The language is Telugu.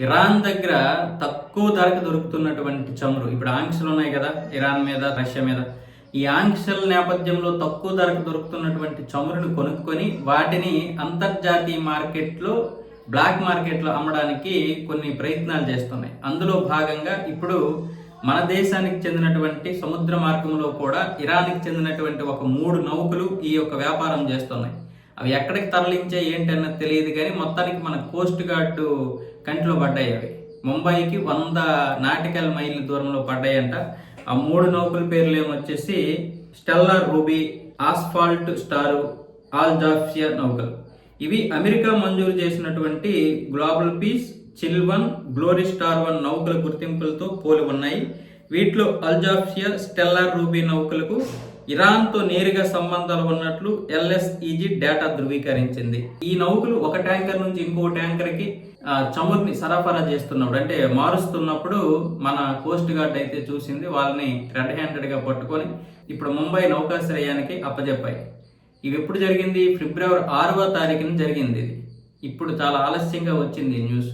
ఇరాన్ దగ్గర తక్కువ ధరకు దొరుకుతున్నటువంటి చమురు ఇప్పుడు ఆంక్షలు ఉన్నాయి కదా, ఇరాన్ మీద రష్యా మీద. ఈ ఆంక్షల నేపథ్యంలో తక్కువ ధరకు దొరుకుతున్నటువంటి చమురును కొనుక్కొని వాటిని అంతర్జాతీయ మార్కెట్లో, బ్లాక్ మార్కెట్లో అమ్మడానికి కొన్ని ప్రయత్నాలు చేస్తున్నాయి. అందులో భాగంగా ఇప్పుడు మన దేశానికి చెందినటువంటి సముద్ర మార్గంలో కూడా ఇరాన్కి చెందినటువంటి ఒక 3 నౌకలు ఈ యొక్క వ్యాపారం చేస్తున్నాయి. అవి ఎక్కడికి తరలించే ఏంటి అన్నది తెలియదు, కానీ మొత్తానికి మన కోస్ట్ గార్డు కంటిలో పడ్డాయి. అవి ముంబైకి 100 నాటికల్ మైళ్ళ దూరంలో పడ్డాయంట. ఆ 3 నౌకల పేర్లు ఏమొచ్చేసి స్టెల్లా రూబీ, ఆస్ఫాల్ట్ స్టారు, ఆల్ జాఫియా నౌకలు. ఇవి అమెరికా మంజూరు చేసినటువంటి గ్లోబల్ పీస్, చిల్వన్, గ్లోరీ స్టార్ 1 నౌకల గుర్తింపులతో పోలి ఉన్నాయి. వీటిలో అల్జాఫియా, స్టెల్లా రూబీ నౌకలకు ఇరాన్తో నేరుగా సంబంధాలు ఉన్నట్లు ఎల్ఎస్ఈజీ డేటా ధృవీకరించింది. ఈ నౌకలు ఒక ట్యాంకర్ నుంచి ఇంకో ట్యాంకర్కి చమురుని సరఫరా చేస్తున్నప్పుడు, అంటే మారుస్తున్నప్పుడు మన కోస్ట్ గార్డ్ అయితే చూసింది. వాళ్ళని రెడ్ హ్యాండెడ్గా పట్టుకొని ఇప్పుడు ముంబై నౌకాశ్రయానికి అప్పజెప్పాయి. ఇవి ఎప్పుడు జరిగింది? ఫిబ్రవరి 6వ తారీఖున జరిగింది. ఇది ఇప్పుడు చాలా ఆలస్యంగా వచ్చింది న్యూస్.